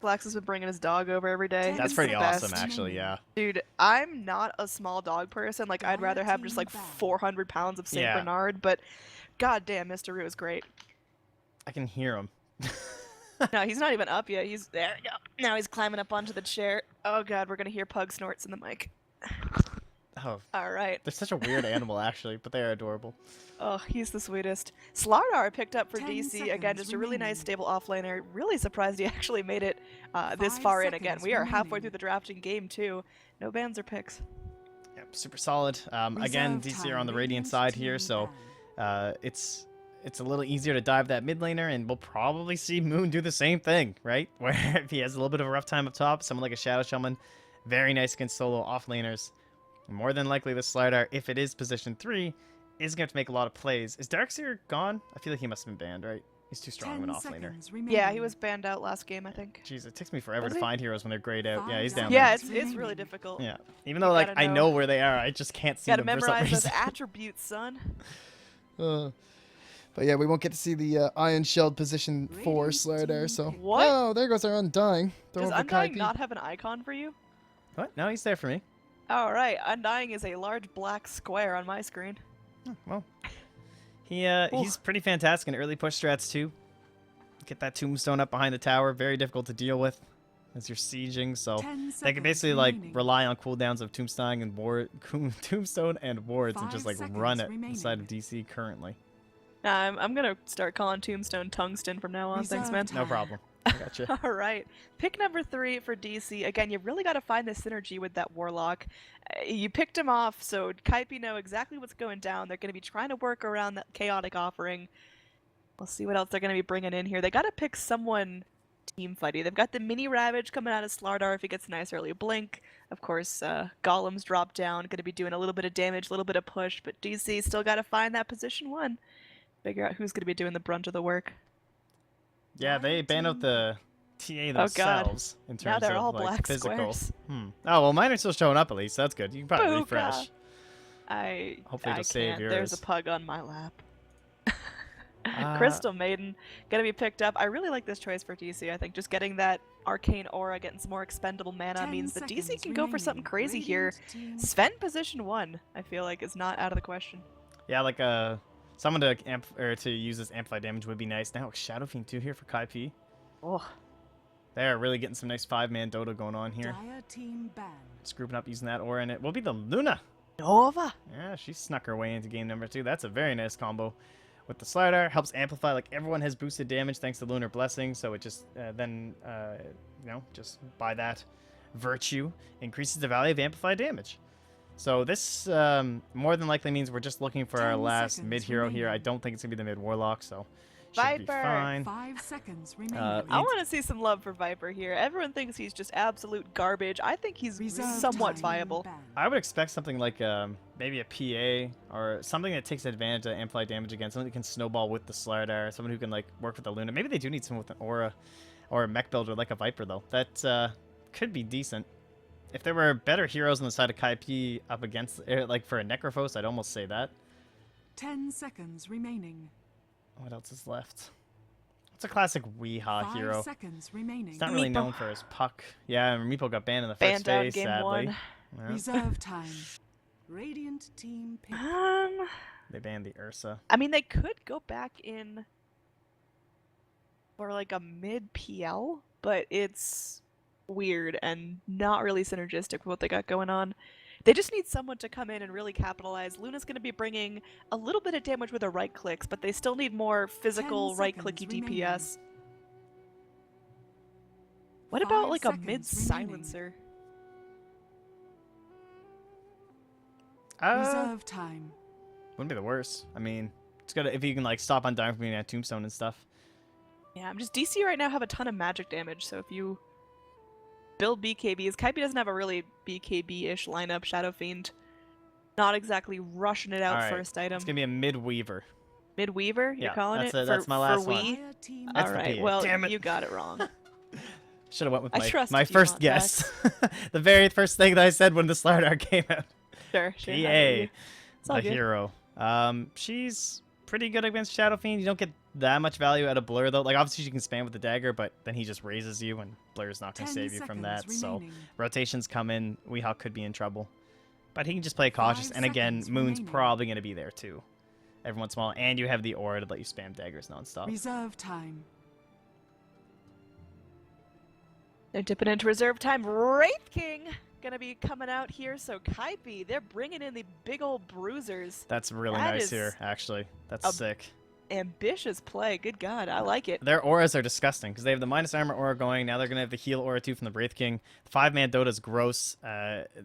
Flax has been bringing his dog over every day. That's It's pretty the awesome, best. actually. Yeah. Dude, I'm not a small dog person. Like, I'd rather have just like Team bad. 400 pounds of Saint Yeah. Bernard, but goddamn, Mr. Roo is great. I can hear him. No, he's not even up yet. He's there. We go. Now he's climbing up onto the chair. Oh god, we're gonna hear pug snorts in the mic. Oh, All right. they're such a weird animal, actually, but they are adorable. Oh, he's the sweetest. Slardar picked up for 10 DC again, seconds just a really nice remaining. stable offlaner. Really surprised he actually made it this 5 far in again. seconds We are halfway remaining. through the drafting game too. No bans or picks. Yep, super solid. Again, Reserve DC are on the time, Radiant Radiant side here, team so ban. it's a little easier to dive that mid laner, and we'll probably see Moon do the same thing, right? Where if he has a little bit of a rough time up top, someone like a Shadow Shaman, very nice against solo off laners. More than likely, the Slardar, if it is position 3, is going to have to make a lot of plays. Is Darkseer gone? I feel like he must have been banned, right? He's too strong of an 10 off laner. seconds remaining. Yeah, he was banned out last game, I think. Jeez, it takes me forever Was to he? find heroes when they're grayed out. Yeah, he's down Yeah, there. it's really difficult. Yeah, even though like gotta I know. know where they are, I just can't see Gotta them for some memorize those reason. attributes, son. But yeah, we won't get to see the Iron Shelled position 4 Radiant Slardar, team so... pick. What? Oh, there goes our Undying. Throw Does over Undying Kaipi. not have an icon for you? What? No, he's there for me. Alright, Undying is a large black square on my screen. Well, he's pretty fantastic in early push strats too. Get that tombstone up behind the tower, very difficult to deal with as you're sieging, so 10 they can seconds basically like remaining. rely on cooldowns of tombstone and tombstone and wards and 5 just like seconds run it remaining. inside of DC currently. I'm gonna start calling Tombstone Tungsten from now on. Thanks, man. Reserve No time. problem. I gotcha. All right. Pick number 3 for DC. Again, you really got to find the synergy with that Warlock. You picked him off, so Kaipi know exactly what's going down. They're going to be trying to work around that chaotic offering. We'll see what else they're going to be bringing in here. They got to pick someone team fighty. They've got the mini Ravage coming out of Slardar if he gets a nice early blink. Of course, Golems drop down, going to be doing a little bit of damage, a little bit of push, but DC still got to find that position 1. Figure out who's going to be doing the brunt of the work. Yeah, they banned out the TA themselves in terms Now they're of all like black physical. squares. Oh well, mine are still showing up at least. So that's good. You can probably Booga. refresh. Hopefully I it'll save can't. There's a yours. pug on my lap. Crystal Maiden gonna be picked up. I really like this choice for DC. I think just getting that arcane aura, getting some more expendable mana 10 means that DC seconds can go for something remaining. crazy here. Radiant team Sven position 1, I feel like, is not out of the question. Yeah, like someone to use this amplify damage would be nice. Now Shadow Fiend 2 here for Kaipi. Oh, They're really getting some nice 5-man Dota going on here. Dire team banned. Just grouping up using that aura, and it will be the Luna. Nova. Yeah, she snuck her way into game number 2. That's a very nice combo. With the Slardar, helps amplify, like everyone has boosted damage thanks to Lunar Blessing, so it just just by that virtue, increases the value of amplified damage. So this more than likely means we're just looking for our 10 last seconds mid-hero here. I remaining. don't think it's going to be the mid-Warlock, so should be Viper. fine. 5 seconds remaining. I want to see some love for Viper here. Everyone thinks he's just absolute garbage. I think he's Reserve somewhat time viable. banned. I would expect something like maybe a PA or something that takes advantage of amplified damage again. Something that can snowball with the Slardar. Someone who can like work with the Luna. Maybe they do need someone with an aura or a mech builder like a Viper though. That could be decent. If there were better heroes on the side of Kaipi up against like for a Necrophos, I'd almost say that. 10 seconds remaining. What else is left? It's a classic Weeha 5 hero. seconds remaining. He's not really Meepo. known for his puck. Yeah, and Meepo got banned in the Banned first out phase, game sadly. 1. Yeah, Reserve time. Radiant team pick. they banned the Ursa. I mean, they could go back in for like a mid PL, but it's weird and not really synergistic with what they got going on. They just need someone to come in and really capitalize. Luna's going to be bringing a little bit of damage with her right clicks, but they still need more physical 10 right seconds clicky remaining. DPS. What 5 about like a seconds mid silencer? Reserve time. Wouldn't be the worst. I mean, it's good if you can like stop on Dying from being at Tombstone and stuff. Yeah, I'm just DC right now have a ton of magic damage, so if you build BKBs, Kaipi doesn't have a really BKB-ish lineup. Shadow Fiend, not exactly rushing it out All right, first item. It's gonna be a mid-weaver. Mid-weaver, you're Yeah, calling that's it? it, that's for, my last for one. we? Dire team That's All the right, PA. well, Damn it. you got it wrong. Should have went with I my trusted my you, first Montax. guess. The very first thing that I said when the Slardar came out. Sure, PA, I believe you. It's all the good. hero. She's pretty good against Shadow Fiend. You don't get that much value out of Blur, though. Like, obviously, you can spam with the dagger, but then he just raises you, and Blur's not going to 10 save you from seconds that. So, remaining. rotations come in. Weehawk could be in trouble. But he can just play cautious. 5 And again, seconds Moon's remaining. probably going to be there, too. Every once in a while. And you have the aura to let you spam daggers nonstop. Reserve time. They're dipping into reserve time. Wraith King gonna be coming out here. So Kaipi, they're bringing in the big old bruisers. That's really That nice is here, actually. That's a- sick. Ambitious play. Good God, I like it. Their auras are disgusting because they have the minus armor aura going. Now they're going to have the heal aura too from the Wraith King. 5-man Dota's gross.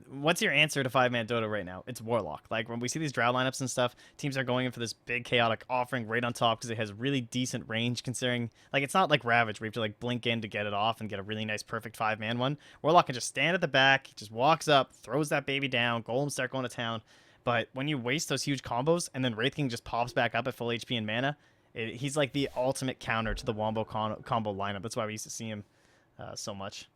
What's your answer to 5-man Dota right now? It's Warlock. Like when we see these Drow lineups and stuff, teams are going in for this big chaotic offering right on top because it has really decent range considering, like, it's not like Ravage where you have to like blink in to get it off and get a really nice perfect 5-man one. Warlock can just stand at the back, just walks up, throws that baby down, golems start going to town. But when you waste those huge combos and then Wraith King just pops back up at full HP and mana, he's like the ultimate counter to the Wombo combo lineup. That's why we used to see him so much.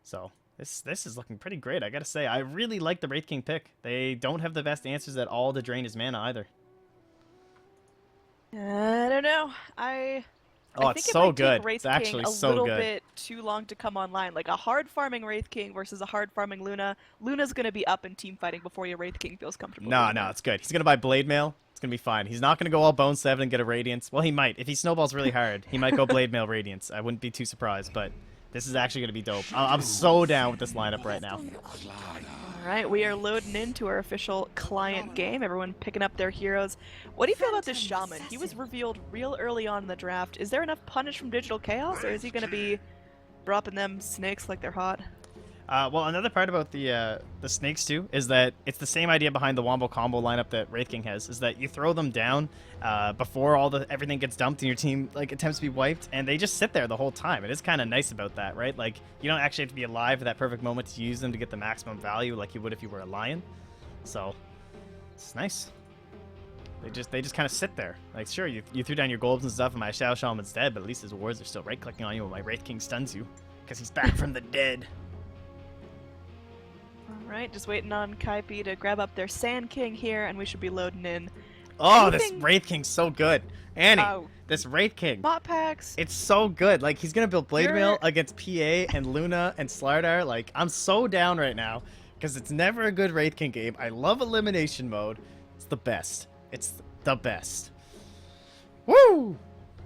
So this is looking pretty great, I gotta say. I really like the Wraith King pick. They don't have the best answers at all to drain his mana either. I don't know. Oh, I it's think it so might good. take Wraith It's actually King so a little good. bit too long to come online. Like a hard farming Wraith King versus a hard farming Luna. Luna's gonna be up in team fighting before your Wraith King feels comfortable. No, doing no, that. it's good. He's gonna buy Blade Mail. It's gonna be fine. He's not gonna go all Bone 7 and get a Radiance. Well, he might. If he snowballs really hard, he might go Blade Mail Radiance. I wouldn't be too surprised, but this is actually gonna be dope. I'm so down with this lineup right now. All right, we are loading into our official client game. Everyone picking up their heroes. What do you feel about this Shaman? He was revealed real early on in the draft. Is there enough punish from Digital Chaos, or is he going to be dropping them snakes like they're hot? Well, another part about the snakes too is that it's the same idea behind the Wombo combo lineup that Wraith King has. Is that you throw them down before everything gets dumped and your team like attempts to be wiped, and they just sit there the whole time. It is kind of nice about that, right? Like you don't actually have to be alive at that perfect moment to use them to get the maximum value, like you would if you were a lion. So it's nice. They just kind of sit there. Like sure, you threw down your golds and stuff, and my Shadow Shaman's dead, but at least his wards are still right clicking on you when my Wraith King stuns you because he's back from the dead. Alright, just waiting on Kaipi to grab up their Sand King here, and we should be loading in. Oh, Anything- this Wraith King's so good. Annie, Oh. this Wraith King. Bot packs. It's so good. Like, he's going to build Blade You're- Mail against PA and Luna and Slardar. Like, I'm so down right now because it's never a good Wraith King game. I love Elimination mode. It's the best. It's the best. Woo!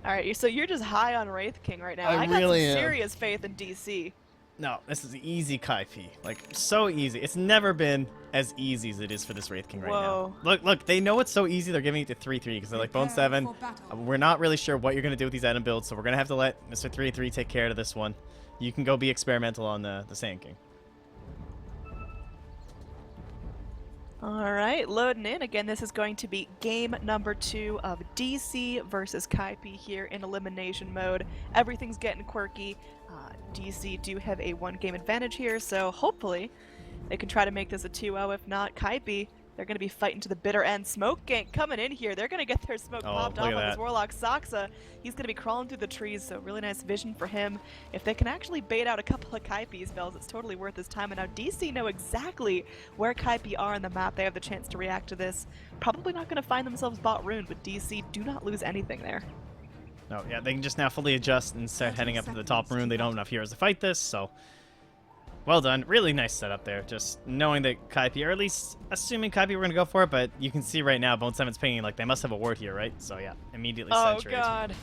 Alright, so you're just high on Wraith King right now. I got really some am. serious faith in DC. No, this is easy Kaipi. Like, so easy. It's never been as easy as it is for this Wraith King right Whoa. now. Look, they know it's so easy, they're giving it to 3-3 because they're like, Bone 7, we're not really sure what you're going to do with these item builds, so we're going to have to let Mr. 3-3 take care of this one. You can go be experimental on the Sand King. Alright, loading in. Again, this is going to be game number 2 of DC versus Kaipi here in elimination mode. Everything's getting quirky. DC do have a 1-game advantage here, so hopefully they can try to make this a 2-0. If not, Kaipi, they're going to be fighting to the bitter end. Smoke Gank coming in here. They're going to get their smoke popped look off at on this that. Warlock Saksa. He's going to be crawling through the trees, so really nice vision for him. If they can actually bait out a couple of Kaipi spells, it's totally worth his time. And now DC know exactly where Kaipi are on the map. They have the chance to react to this. Probably not going to find themselves bot ruined, but DC do not lose anything there. No, yeah, they can just now fully adjust and start heading up to the top rune. They don't have enough heroes to fight this, so well done. Really nice setup there. Just knowing that Kaipi, or at least assuming Kaipi were going to go for it, but you can see right now Bone 7's pinging like they must have a ward here, right? So yeah, immediately Oh saturate. god.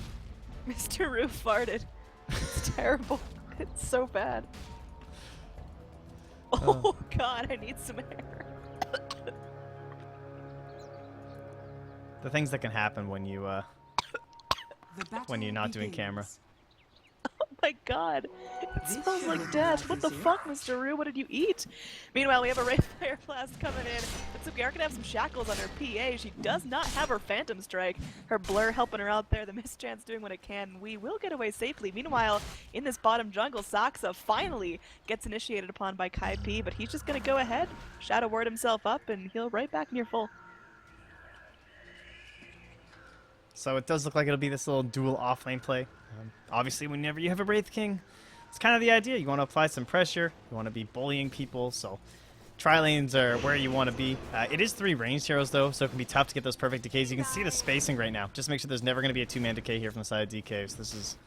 Mr. Roo farted. It's terrible. It's so bad. Oh god, I need some air. The things that can happen when you when you're not doing begins. camera. Oh my god. It smells like death. What the fuck, Mr. Roo? What did you eat? Meanwhile, we have a Wraith Fire Blast coming in. But Sukiara can have some shackles on her PA. She does not have her Phantom Strike. Her Blur helping her out there. The Mischance doing what it can. We will get away safely. Meanwhile, in this bottom jungle, Saksa finally gets initiated upon by Kaipi, but he's just going to go ahead, Shadow Word himself up, and heal right back near full. So it does look like it'll be this little dual off-lane play. Obviously, whenever you have a Wraith King, it's kind of the idea. You want to apply some pressure. You want to be bullying people. So Tri-lanes are where you want to be. It is 3 ranged heroes, though, so it can be tough to get those perfect decays. You can see the spacing right now. Just make sure there's never going to be a 2-man decay here from the side of DK, so this is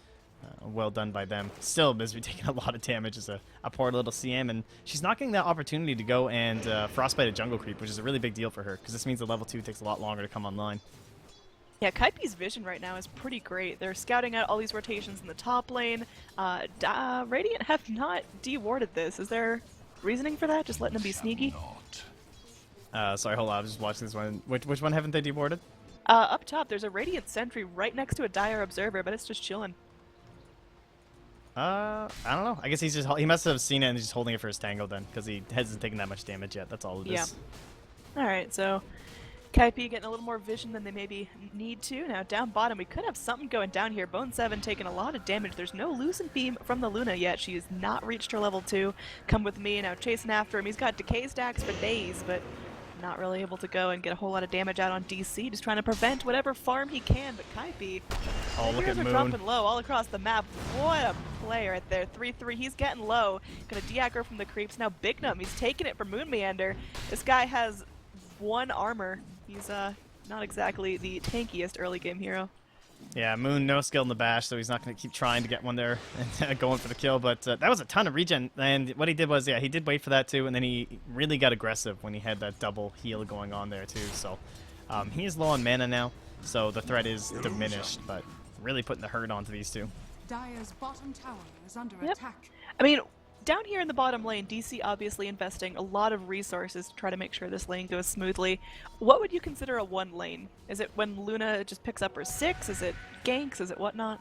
well done by them. Still, Misery taking a lot of damage as a poor little CM, and she's not getting that opportunity to go and frostbite a jungle creep, which is a really big deal for her, because this means the level 2 takes a lot longer to come online. Yeah, Kaipi's vision right now is pretty great. They're scouting out all these rotations in the top lane. Radiant have not de-warded this. Is there reasoning for that? Just letting them be sneaky? Sorry, hold on. I was just watching this one. Which one haven't they deboarded? Up top, there's a Radiant sentry right next to a Dire Observer, but it's just chilling. I don't know. I guess he must have seen it and he's just holding it for his tango then, because he hasn't taken that much damage yet. That's all it is. Alright, so Kaipi getting a little more vision than they maybe need to. Now down bottom, we could have something going down here. Bone 7 taking a lot of damage. There's no Lucent Beam from the Luna yet. She has not reached her level 2. Come with me, now chasing after him. He's got decay stacks for days, but not really able to go and get a whole lot of damage out on DC. Just trying to prevent whatever farm he can, but Kaipi, Oh, the look at heroes are Moon. dropping low all across the map. What a play right there. 3-3, he's getting low. Gonna de-aggro from the creeps. Now Bignum, he's taking it from Moon Meander. This guy has 1 armor. He's not exactly the tankiest early game hero. Yeah, Moon, no skill in the bash, so he's not going to keep trying to get one there and going for the kill. But that was a ton of regen, and what he did was, yeah, he did wait for that too, and then he really got aggressive when he had that double heal going on there too. So he is low on mana now, so the threat is diminished, but really putting the hurt onto these two. Dire's bottom tower is under Yep. attack. I mean, down here in the bottom lane, DC obviously investing a lot of resources to try to make sure this lane goes smoothly. What would you consider a 1 lane? Is it when Luna just picks up her 6? Is it ganks? Is it whatnot?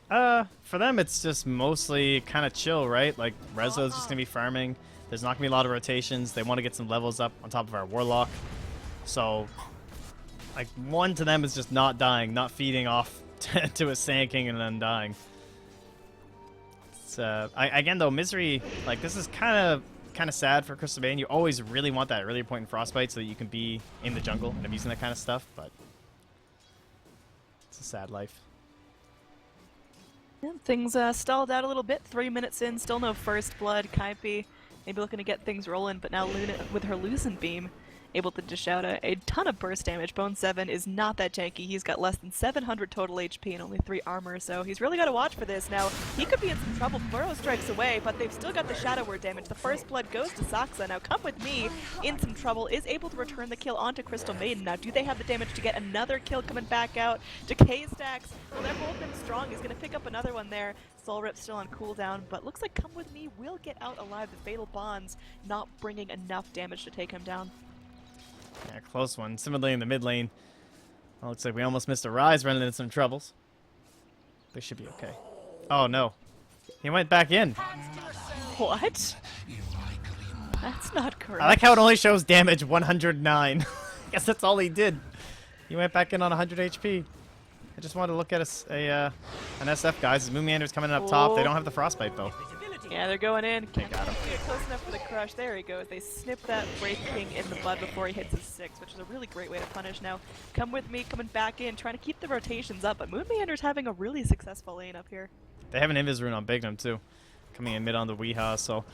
For them, it's just mostly kind of chill, right? Like, Rezo's just going to be farming. There's not going to be a lot of rotations. They want to get some levels up on top of our Warlock. So, like, 1 to them is just not dying, not feeding off to a Sand King and then dying. Again though, Misery, like, this is kind of sad for Crystal Bane. You always really want that earlier point in Frostbite so that you can be in the jungle and abusing that kind of stuff, but it's a sad life. Yeah, things stalled out a little bit. 3 minutes in, still no first blood. Kaipi maybe looking to get things rolling, but now Luna with her Lucent Beam able to dish out a ton of burst damage. Bone 7 is not that tanky. He's got less than 700 total HP and only 3 armor, so he's really got to watch for this. Now, he could be in some trouble. Burrow strikes away, but they've still got the Shadow Word damage. The first blood goes to Saksa. Now, Come With Me, in some trouble, is able to return the kill onto Crystal Maiden. Now, do they have the damage to get another kill coming back out? Decay stacks. Well, they're holding him strong. He's going to pick up another one there. Soul Rip still on cooldown, but looks like Come With Me will get out alive. The Fatal Bonds not bringing enough damage to take him down. Yeah, close one. Similarly in the mid lane, well, looks like we almost missed a Rise, running into some troubles. They should be okay. Oh no, he went back in. What? That's not correct. I like how it only shows damage 109. I guess that's all he did. He went back in on 100 HP. I just wanted to look at an SF, guys. Moon Meander's coming in up top. They don't have the Frostbite though. Yeah, they're going in. They got him. Get close enough for the crush. There he goes. They snip that Wraith King in the bud before he hits his 6, which is a really great way to punish. Now, Come With Me coming back in, trying to keep the rotations up, but Moon Meander's having a really successful lane up here. They have an Invis rune on Bignum too, coming in mid on the Weehaw. So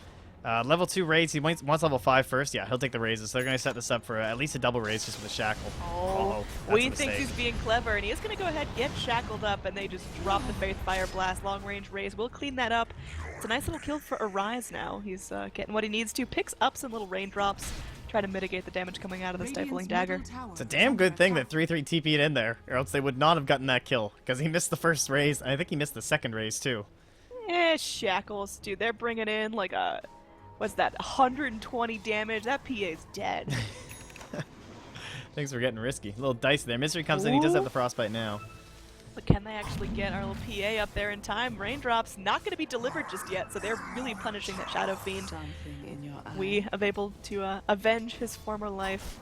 level 2 raids. He wants level 5 first. Yeah, he'll take the raises. So they're going to set this up for at least a double raise just with a shackle. Oh, that's we a think mistake. he's being clever, and he is going to go ahead and get shackled up, and they just drop the Faith Fire Blast. Long range raise. We'll clean that up. It's a nice little kill for Arise now. He's getting what he needs to. Picks up some little raindrops. Try to mitigate the damage coming out of the Stifling Dagger. It's a damn good thing that 3-3 TP'd in there, or else they would not have gotten that kill, because he missed the first raise, and I think he missed the second raise too. Shackles, dude. They're bringing in like a, what's that, 120 damage. That PA's dead. Things were getting risky. A little dicey there. Misery comes in. He does have the Frostbite now. But can they actually get our little PA up there in time? Raindrops not going to be delivered just yet, so they're really punishing that Shadow Fiend. We are able to avenge his former life.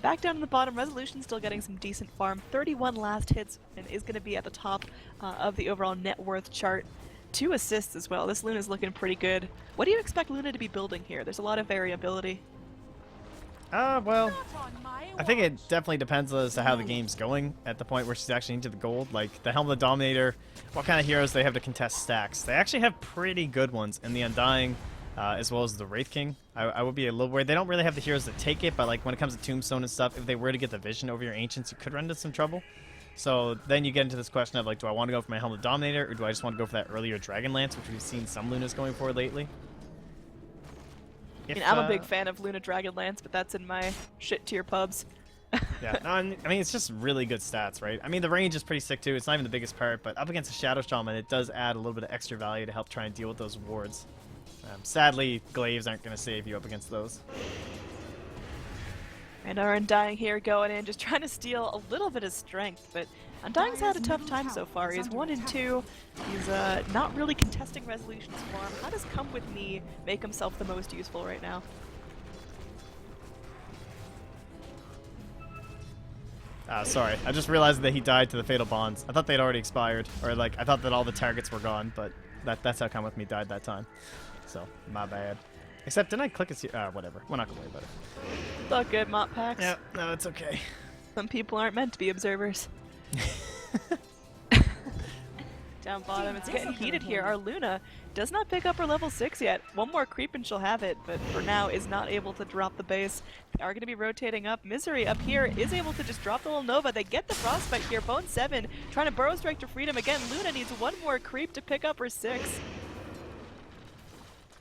Back down in the bottom, Resolution still getting some decent farm. 31 last hits and is going to be at the top of the overall net worth chart. 2 assists as well. This Luna's looking pretty good. What do you expect Luna to be building here? There's a lot of variability. Well, I think it definitely depends as to how the game's going at the point where she's actually into the gold. Like, the Helm of the Dominator, what kind of heroes they have to contest stacks. They actually have pretty good ones in the Undying. as well as the Wraith King. I would be a little worried. They don't really have the heroes to take it, but like when it comes to Tombstone and stuff, if they were to get the vision over your Ancients, you could run into some trouble. So then you get into this question of like, do I want to go for my Helmet Dominator, or do I just want to go for that earlier Dragon Lance, which we've seen some Lunas going for lately? I mean, I'm a big fan of Luna Dragonlance, but that's in my shit tier pubs. Yeah, no, I mean, it's just really good stats, right? I mean, the range is pretty sick too. It's not even the biggest part, but up against a Shadow Shaman, it does add a little bit of extra value to help try and deal with those wards. Sadly, Glaives aren't going to save you up against those. And our Undying here going in, just trying to steal a little bit of strength, but Undying's had a tough time so far. He's 1 and 2. He's not really contesting resolutions for him. How does Come With Me make himself the most useful right now? Sorry, I just realized that he died to the Fatal Bonds. I thought they'd already expired, or like I thought that all the targets were gone, but that's how Come With Me died that time. So, my bad. Except, didn't I click his... whatever. We're not gonna worry about it. It's all good, Mop Packs. Yeah, no, it's okay. Some people aren't meant to be observers. Down bottom, it's getting heated here. Our Luna does not pick up her level 6 yet. One more creep and she'll have it, but for now is not able to drop the base. They are going to be rotating up. Misery up here is able to just drop the little Nova. They get the Frostbite here. Bone 7 trying to Burrow Strike to freedom. Again, Luna needs one more creep to pick up her 6.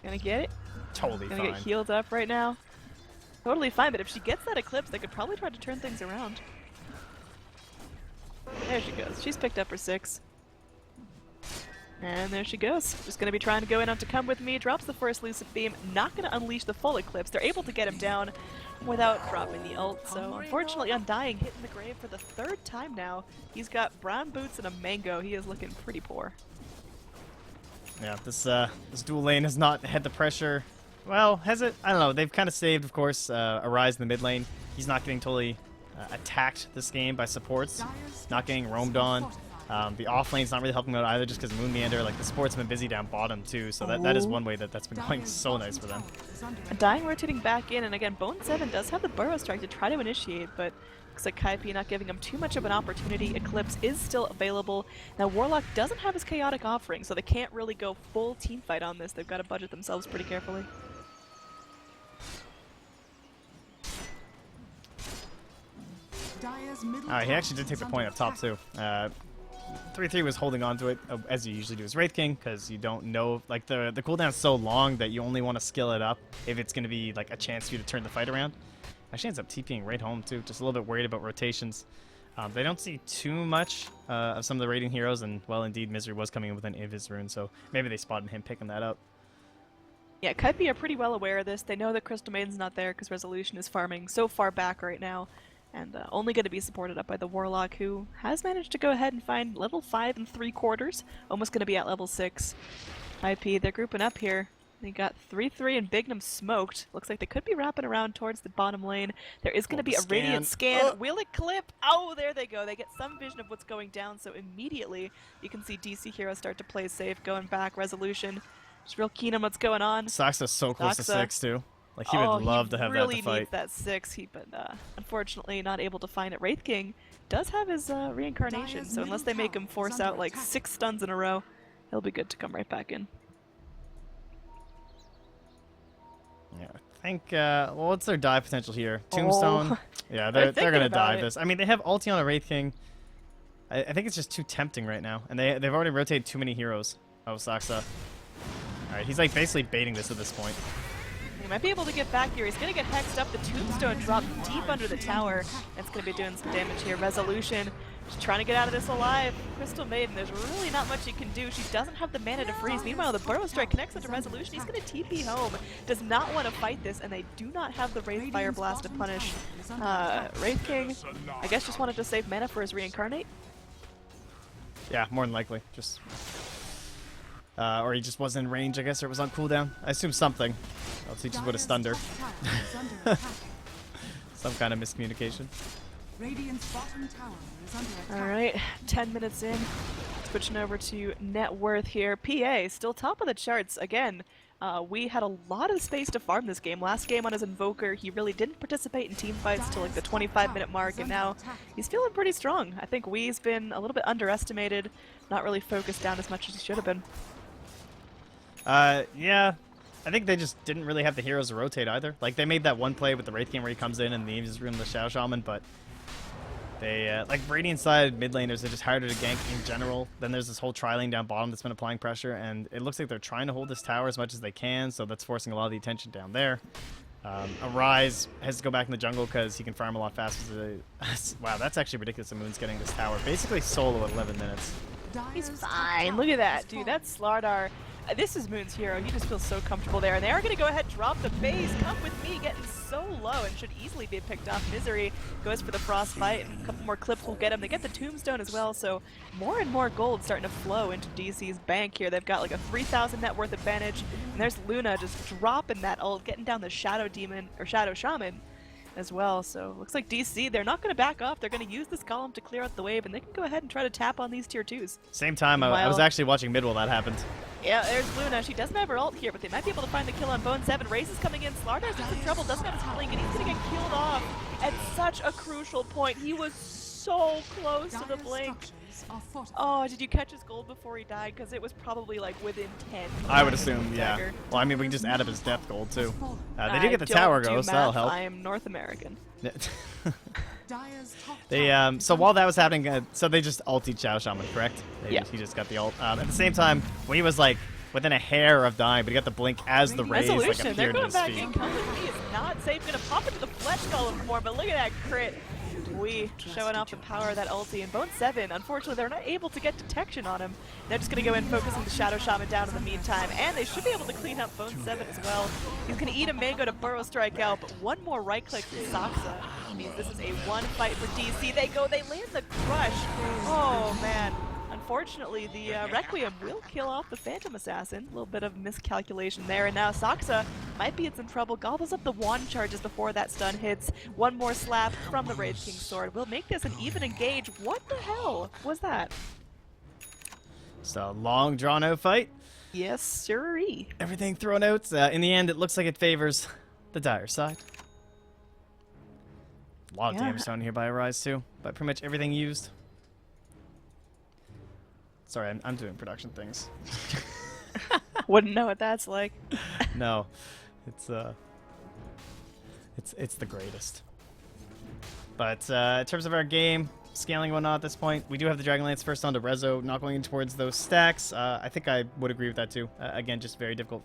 Gonna get it? Totally Gonna fine. get healed up right now. Totally fine, but if she gets that Eclipse, they could probably try to turn things around. There she goes. She's picked up her 6. And there she goes. Just going to be trying to go in on to Come With Me. Drops the first Lucid Beam. Not going to unleash the full Eclipse. They're able to get him down without dropping the ult. So unfortunately, Undying hitting the grave for the 3rd time now. He's got brown boots and a mango. He is looking pretty poor. Yeah, this dual lane has not had the pressure. Well, has it? I don't know. They've kind of saved, of course, Arise in the mid lane. He's not getting totally attacked this game by supports. Not getting roamed on. The off lane's not really helping out either, just because Moon Meander, like the support's been busy down bottom too, so that is one way that's been going so nice for them. Undying rotating back in, and again, Bone 7 does have the Burrow Strike to try to initiate, but looks like Kaipi not giving him too much of an opportunity. Eclipse is still available. Now Warlock doesn't have his Chaotic offering, so they can't really go full team fight on this. They've got to budget themselves pretty carefully. He actually did take the point up top too. 3-3 was holding on to it, as you usually do as Wraith King, because you don't know, like the cooldown's so long that you only want to skill it up if it's going to be like a chance for you to turn the fight around. Actually ends up TPing right home too, just a little bit worried about rotations. They don't see too much of some of the raiding heroes, and well indeed Misery was coming in with an Invis rune, so maybe they spotted him picking that up. Yeah, Kaipi are pretty well aware of this. They know that Crystal Maiden's not there because Resolution is farming so far back right now. And only going to be supported up by the Warlock, who has managed to go ahead and find level 5 3/4, almost going to be at level 6. IP, they're grouping up here. They got 3-3 and Bignum smoked. Looks like they could be wrapping around towards the bottom lane. There is going to be a Radiant Scan. Will it clip? Oh, there they go. They get some vision of what's going down, so immediately you can see DC heroes start to play safe, going back. Resolution, just real keen on what's going on. Saxa's so close to 6 too. Like, he would love to have that to fight. He really needs that 6, but unfortunately not able to find it. Wraith King does have his reincarnation, so unless they make him force out like 6 stuns in a row, he'll be good to come right back in. Yeah, I think, well, what's their dive potential here? Tombstone? Yeah, they're going to dive this. I mean, they have ulti on a Wraith King. I think it's just too tempting right now, and they've already rotated too many heroes. Oh, Saxa. Alright, he's like basically baiting this at this point. He might be able to get back here. He's going to get hexed up. The Tombstone dropped deep under the tower. It's going to be doing some damage here. Resolution, just trying to get out of this alive. Crystal Maiden, there's really not much you can do. She doesn't have the mana to freeze. Meanwhile, the Burrow Strike connects into Resolution. He's going to TP home. Does not want to fight this, and they do not have the Wraith Fire Blast to punish Wraith King. I guess just wanted to save mana for his Reincarnate. Yeah, more than likely. Just... or he just wasn't in range, I guess, or it was on cooldown. I assume something. Else he just would have stunned her. Some kind of miscommunication. Alright, 10 minutes in. Switching over to net worth here. PA, still top of the charts. Again, we had a lot of space to farm this game. Last game on his Invoker, he really didn't participate in team fights till like the 25-minute mark, and now he's feeling pretty strong. I think Wee's been a little bit underestimated, not really focused down as much as he should have been. Yeah. I think they just didn't really have the heroes to rotate either. Like, they made that one play with the Wraith King where he comes in and leaves his room the Shadow Shaman, but they, like, Radiant side mid laners are just harder to gank in general. Then there's this whole tri-lane down bottom that's been applying pressure, and it looks like they're trying to hold this tower as much as they can, so that's forcing a lot of the attention down there. Arise has to go back in the jungle because he can farm a lot faster. Wow, that's actually ridiculous that Moon's getting this tower. Basically solo at 11 minutes. He's fine. Look at that, dude. That's Slardar. This is Moon's hero. He just feels so comfortable there. And they are going to go ahead and drop the base. Come with me. Getting so low and should easily be picked off. Misery goes for the Frostbite. And a couple more clips will get him. They get the Tombstone as well. So more and more gold starting to flow into DC's bank here. They've got like a 3,000 net worth advantage. And there's Luna just dropping that ult, getting down the Shadow Demon or Shadow Shaman as well. So looks like DC, they're not going to back off. They're going to use this column to clear out the wave. And they can go ahead and try to tap on these tier 2s. Same time, I was actually watching mid while that happened. Yeah, there's Luna. She doesn't have her ult here, but they might be able to find the kill on Bone 7. Raze is coming in. Slardar's in some trouble. Doesn't have his blink, and he's going to get killed off at such a crucial point. He was so close to the blink. Oh, did you catch his gold before he died? Because it was probably like within 10. I would assume, yeah. Well, I mean, we can just add up his death gold, too. They do get the tower go, so that'll help. I am North American. They so while that was happening, so they just ultied Shadow Shaman, correct? Yeah. He just got the ult. At the same time, when he was like within a hair of dying, but he got the blink as the rays like Resolution, they're appeared at going his back in. feet. Come with me. It's not safe. Gonna pop into the flesh golem form, but look at that crit. We showing off the power of that ulti. And Bone 7, unfortunately, they're not able to get detection on him. They're just going to go in focusing the Shadow Shaman down in the meantime. And they should be able to clean up Bone 7 as well. He's going to eat a mango to burrow strike out, but one more right click from Saksa means this is a one fight for DC. They land the crush. Oh, man. Unfortunately, the Requiem will kill off the Phantom Assassin. A little bit of miscalculation there, and now Saksa might be in some trouble. Gobbles up the wand charges before that stun hits. One more slap from the Wraith King's sword will make this an even engage. What the hell was that? It's a long, drawn-out fight. Yes, sirree. Everything thrown out. In the end, it looks like it favors the dire side. A lot of damage done here by Arise, too. But pretty much everything used. Sorry, I'm doing production things. Wouldn't know what that's like. No, it's the greatest. But in terms of our game, scaling and whatnot at this point, we do have the Dragonlance first onto Rezo, not going in towards those stacks. I think I would agree with that too. Again, just very difficult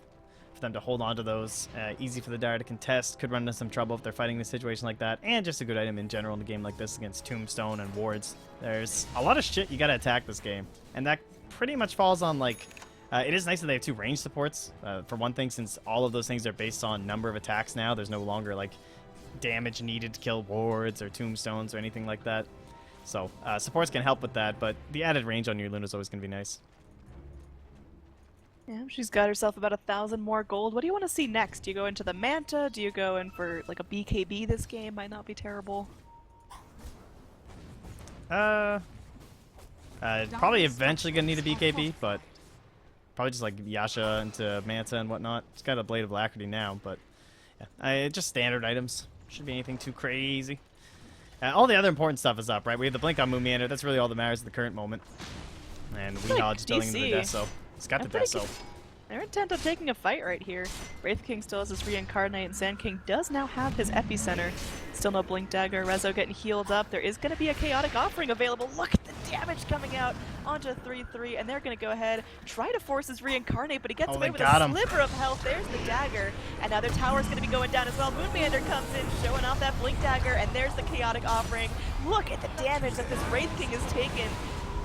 for them to hold on to those. Easy for the Dire to contest. Could run into some trouble if they're fighting in a situation like that. And just a good item in general in a game like this against Tombstone and Wards. There's a lot of shit you gotta attack this game. And that pretty much falls on, like, it is nice that they have two range supports. For one thing, since all of those things are based on number of attacks now, there's no longer, like, damage needed to kill wards or tombstones or anything like that. So, supports can help with that, but the added range on your Luna is always going to be nice. Yeah, she's got herself about 1,000 more gold. What do you want to see next? Do you go into the Manta? Do you go in for, like, a BKB this game? Might not be terrible. Probably eventually gonna need a BKB, but probably just like Yasha into Manta and whatnot. It's got a Blade of Alacrity now, but yeah, just standard items. Shouldn't be anything too crazy. All the other important stuff is up, right? We have the blink on Moon Meander. That's really all that matters at the current moment. And we dodge building into the Deso. It's got the Deso. They're intent on taking a fight right here. Wraith King still has his Reincarnate, and Sand King does now have his Epicenter. Still no Blink Dagger. Rezo getting healed up. There is going to be a Chaotic Offering available. Look at the damage coming out onto 3-3, and they're going to go ahead, try to force his Reincarnate, but he gets away with a sliver of health. There's the Dagger, and now their tower's going to be going down as well. Moonmeander comes in, showing off that Blink Dagger, and there's the Chaotic Offering. Look at the damage that this Wraith King has taken.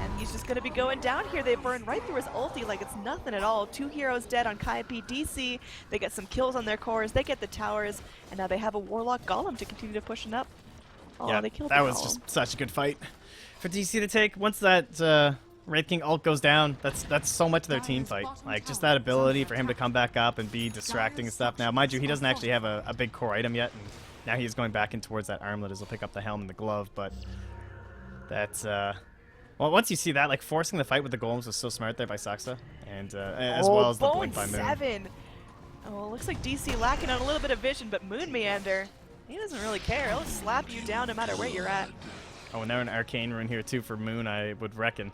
And he's just going to be going down here. They burn right through his ulti like it's nothing at all. 2 heroes dead on Kaipi. DC, they get some kills on their cores. They get the towers. And now they have a Warlock Golem to continue to pushing up. Oh, yeah, they killed that the was golem. just such a good fight for DC to take. Once that Wraith King ult goes down, that's so much of their team fight. Like, just that ability for him to come back up and be distracting and stuff. Now, mind you, he doesn't actually have a big core item yet. And now he's going back in towards that armlet as he'll pick up the helm and the glove. But that's... Well, once you see that, like, forcing the fight with the golems was so smart there by Saksa, and as well as the blink by Moon. 7. Oh, looks like DC lacking on a little bit of vision, but Moon Meander, he doesn't really care. He'll slap you down no matter where you're at. Oh, and there an Arcane Rune here too for Moon, I would reckon.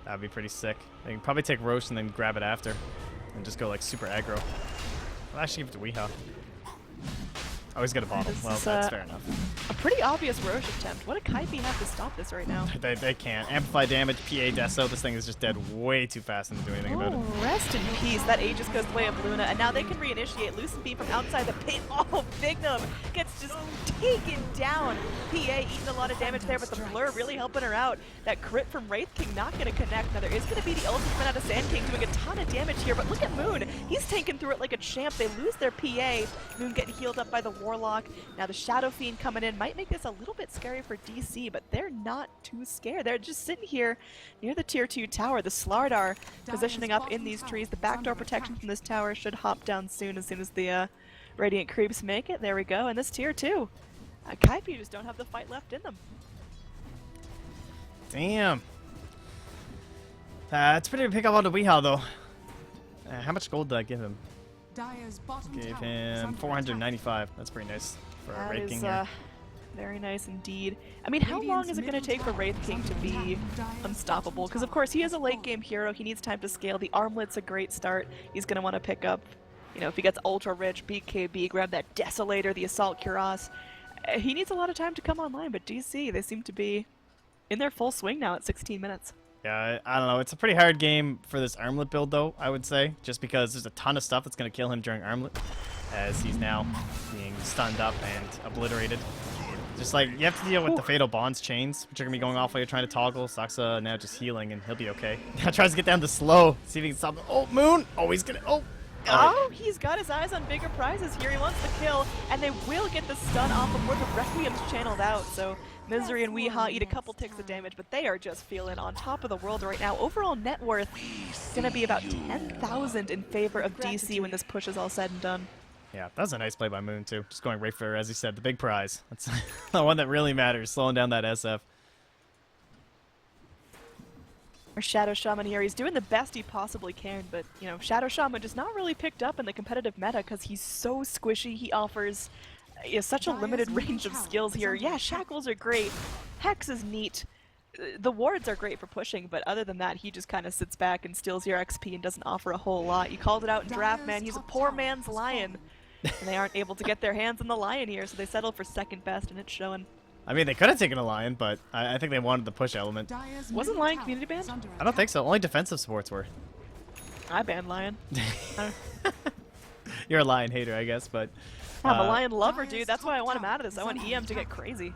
That'd be pretty sick. They can probably take Roshan and then grab it after, and just go like super aggro. I'll actually give it to Weeha. Oh, he's gonna bottom. This Well, is, that's fair enough. A pretty obvious Roche attempt. What did Kaipi have to stop this right now? They can't. Amplify damage, PA Deso. This thing is just dead way too fast to do anything about it. Oh, rest in peace. That Aegis goes the way of Luna, and now they can reinitiate. Lucent Beam from outside the pit. Oh, Vignum gets just taken down. PA eating a lot of damage there, but the Blur really helping her out. That crit from Wraith King not going to connect. Now there is going to be the ultimate coming out of Sand King doing a ton of damage here, but look at Moon. He's tanking through it like a champ. They lose their PA. Moon getting healed up by the Warlock. Now the Shadow Fiend coming in might make this a little bit scary for DC, but they're not too scared. They're just sitting here near the tier 2 tower. The Slardar positioning up in these trees. The backdoor protection from this tower should hop down soon as the Radiant creeps make it. There we go. And this tier 2. Kaipi just don't have the fight left in them. Damn. It's pretty to pick up on the Weehaw, though. How much gold did I give him? Dire's bottom Gave tower is him under 495. That's pretty nice for a That Wraith is King here. very nice indeed. I mean, how long is it going to take for Wraith King to be unstoppable? Because of course he is a late game hero. He needs time to scale. The Armlet's a great start. He's going to want to pick up, you know, if he gets ultra rich, BKB, grab that Desolator, the Assault Cuirass. He needs a lot of time to come online, but DC, they seem to be in their full swing now at 16 minutes. Yeah, I don't know. It's a pretty hard game for this Armlet build, though, I would say, just because there's a ton of stuff that's going to kill him during Armlet, as he's now being stunned up and obliterated. Just like, you have to deal with the Fatal Bonds chains, which are going to be going off while you're trying to toggle. Saksa now just healing, and he'll be okay. Now tries to get down to slow, see if he can stop. Oh, Moon! Oh, he's going to... Oh, he's got his eyes on bigger prizes here. He wants the kill, and they will get the stun off before the Requiem's channeled out. So Misery and Weehaw eat a couple ticks of damage, but they are just feeling on top of the world right now. Overall net worth is going to be about 10,000 in favor of DC when this push is all said and done. Yeah, that was a nice play by Moon, too. Just going right for, as he said, the big prize. That's the one that really matters, slowing down that SF. Our Shadow Shaman here, he's doing the best he possibly can, but, you know, Shadow Shaman just not really picked up in the competitive meta because he's so squishy. He offers such a limited range of skills here. Yeah, Shackles are great. Hex is neat. The wards are great for pushing, but other than that, he just kind of sits back and steals your XP and doesn't offer a whole lot. You called it out in draft, man. He's a poor man's lion, and they aren't able to get their hands on the lion here, so they settle for second best, and it's showing. I mean, they could have taken a Lion, but I think they wanted the push element. Wasn't Lion community banned? I don't think so. Only defensive supports were. I banned Lion. You're a Lion hater, I guess, but... I'm a Lion lover, dude. That's why I want him out of this. I want EM to get crazy.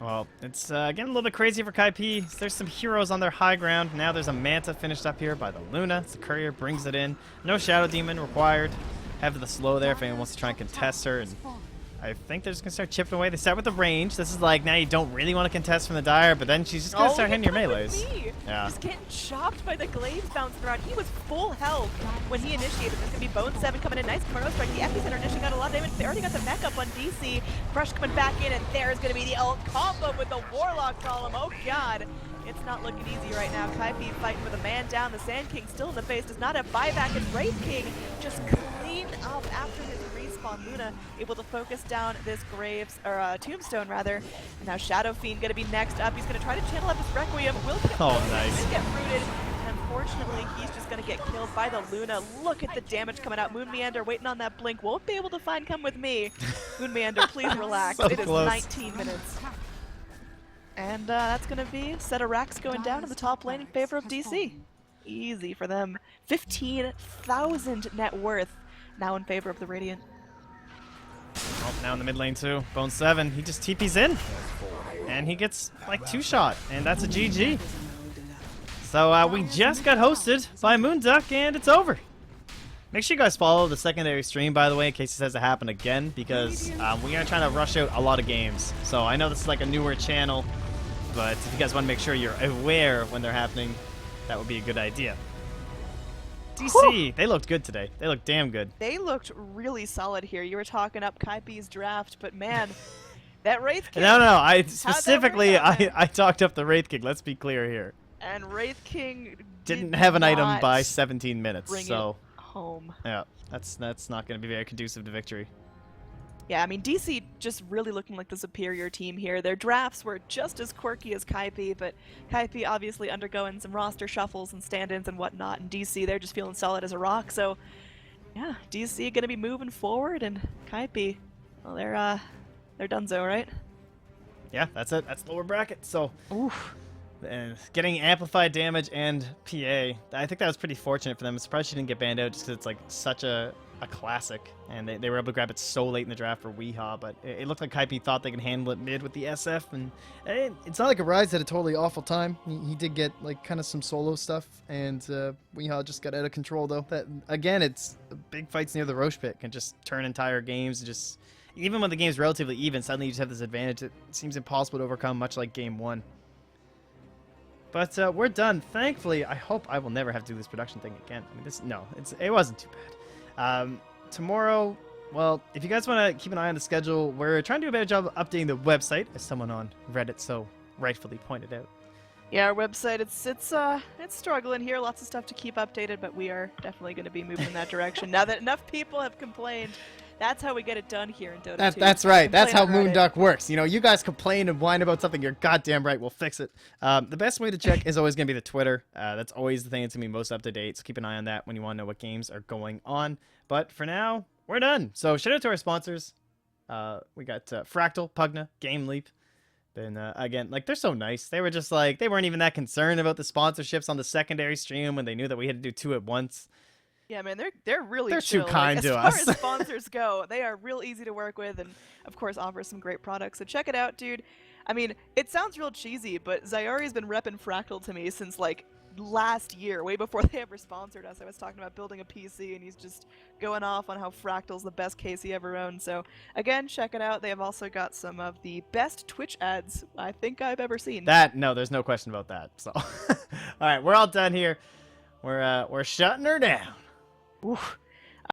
Well, it's getting a little bit crazy for Kaipi. There's some heroes on their high ground. Now there's a Manta finished up here by the Luna. The Courier brings it in. No Shadow Demon required. Have the slow there if anyone wants to try and contest her. And I think they're just going to start chipping away. They start with the range. This is like, now you don't really want to contest from the Dire, but then she's just going to start hitting your melees. Yeah. Just getting chopped by the glaives bouncing around. He was full health when he initiated. There's going to be Bone 7 coming in. Nice Chrono Strike. The Epicenter dishing out a lot of damage. They already got the mech up on DC. Fresh coming back in, and there's going to be the ult combo with the Warlock column. Oh, God. It's not looking easy right now. Kaipi fighting with a man down. The Sand King still in the face. Does not have buyback. And Wraith King just clean up after his respawn. Luna able to focus down this tombstone rather. And now Shadow Fiend gonna be next up. He's gonna try to channel up his Requiem. Will get nice. Get rooted. And unfortunately, he's just gonna get killed by the Luna. Look at the damage coming out. Moon Meander waiting on that blink. Won't be able to find Come With Me. Moon Meander, please relax. So it is close. 19 minutes. And that's going to be a set of racks going down in the top lane in favor of DC. Easy for them. 15,000 net worth now in favor of the Radiant. Oh, now in the mid lane too. Bone 7, he just TP's in. And he gets like 2-shot, and that's a GG. So we just got hosted by Moonduck, and it's over. Make sure you guys follow the secondary stream, by the way, in case this has to happen again, because we are trying to rush out a lot of games. So I know this is like a newer channel, but if you guys want to make sure you're aware when they're happening, that would be a good idea. DC, they looked good today. They looked damn good. They looked really solid here. You were talking up Kaipi's draft, but man, that Wraith King... No, I specifically, I talked up the Wraith King. Let's be clear here. And Wraith King didn't have an item by 17 minutes, so... home. Yeah, that's not going to be very conducive to victory. Yeah, I mean, DC just really looking like the superior team here. Their drafts were just as quirky as Kaipi, but Kaipi obviously undergoing some roster shuffles and stand-ins and whatnot, and DC, they're just feeling solid as a rock, so Yeah, DC gonna be moving forward, and Kaipi, well, they're donezo, right? Yeah, that's it. That's lower bracket. So, Oof. and getting amplified damage and PA, I think that was pretty fortunate for them. I'm surprised she didn't get banned out just because it's like such a classic, and they were able to grab it so late in the draft for Weehaw, but it looked like Kaipi thought they could handle it mid with the SF, and It's not like Arise had a totally awful time. He did get like kind of some solo stuff, and Weehaw just got out of control though. That again, it's big fights near the Roche pit can just turn entire games. Just even when the game's relatively even, suddenly you just have this advantage. It seems impossible to overcome, much like game 1. But we're done. Thankfully, I hope I will never have to do this production thing again. I mean, it wasn't too bad. Tomorrow, well, if you guys want to keep an eye on the schedule, we're trying to do a better job of updating the website, as someone on Reddit so rightfully pointed out. Yeah, our website, it's struggling here. Lots of stuff to keep updated, but we are definitely going to be moving in that direction. Now that enough people have complained, that's how we get it done here in Dota 2. That's right. That's how Complain on Reddit. Moonduck works. You know, you guys complain and whine about something, you're goddamn right, we'll fix it. The best way to check is always going to be the Twitter. That's always the thing that's going to be most up to date, so keep an eye on that when you want to know what games are going on. But for now, we're done. So shout out to our sponsors. We got Fractal, Pugna, Game Leap. Then again, like, they're so nice. They were just like, they weren't even that concerned about the sponsorships on the secondary stream when they knew that we had to do 2 at once. Yeah, man, they're really They're too chill. kind to as us. far as sponsors go, they are real easy to work with, and of course offer some great products. So check it out, dude. I mean, it sounds real cheesy, but Zyari's been repping Fractal to me since like last year, way before they ever sponsored us. I was talking about building a PC, and he's just going off on how Fractal's the best case he ever owned. So again, check it out. They have also got some of the best Twitch ads I think I've ever seen. No, there's no question about that. So, all right, we're all done here. We're shutting her down. Oof.